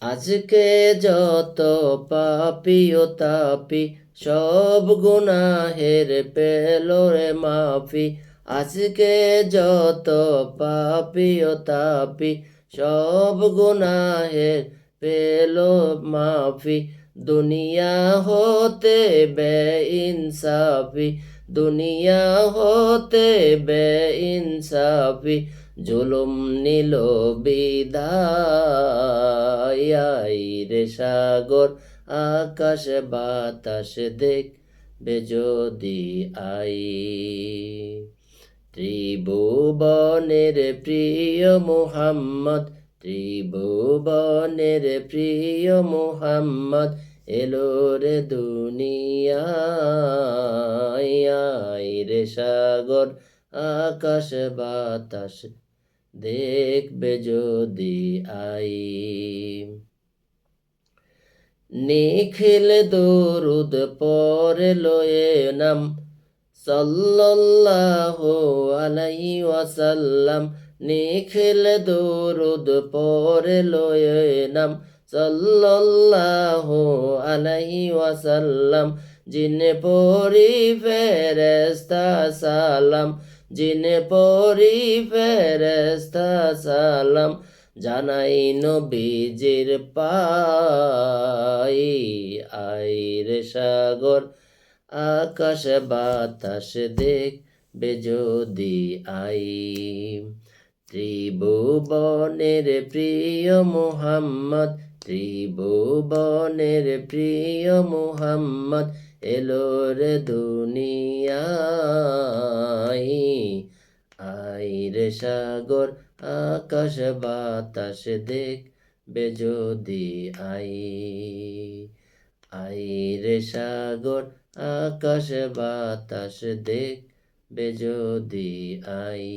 আজকে যত পাপী ও তাপি সব গুনাহের পেল রে মাফি। আজকে যত পাপী ও তাপি সব গুনাহের পেল মাফি। দুনিয়া হতে বেইনসাফি, দুনিয়া হতে বেইনসাফি, জুলুম নিল বিদায়। আই রে সাগর আকাশ বাতাস দেখবে যদি আই। ত্রিভুবনের প্রিয় মুহাম্মদ, ত্রিভুবনের প্রিয় মুহাম্মদ এলো রে দুনিয়ায়। আই রে সাগর আকাশ বাতাস দেখবে যদি আই। নিখিল দরুদ পরে লয়ে নাম সাল্লাল্লাহু আলাইহি ওয়াসাল্লাম। নিখিল দরুদ পরে লয়ে নাম সাল্লাল্লাহু আলাইহি ওয়াসাল্লাম। জিনে পরি ফেরেশতা সালাম, জিনে পরি ফেরেশতা সালাম, জানাই নবীজির পাই। আই রে সাগর আকাশ বাতাস দেখবে যদি আই। ত্রিভুবনের প্রিয় মুহাম্মদ, ত্রিভুবনের প্রিয় মুহাম্মদ এলো রে দুনিয়ায়। আই রে সাগর আকাশ বাতাস দেখবে যদি আই। আই রে সাগর আকাশ বাতাস দেখবে যদি আই।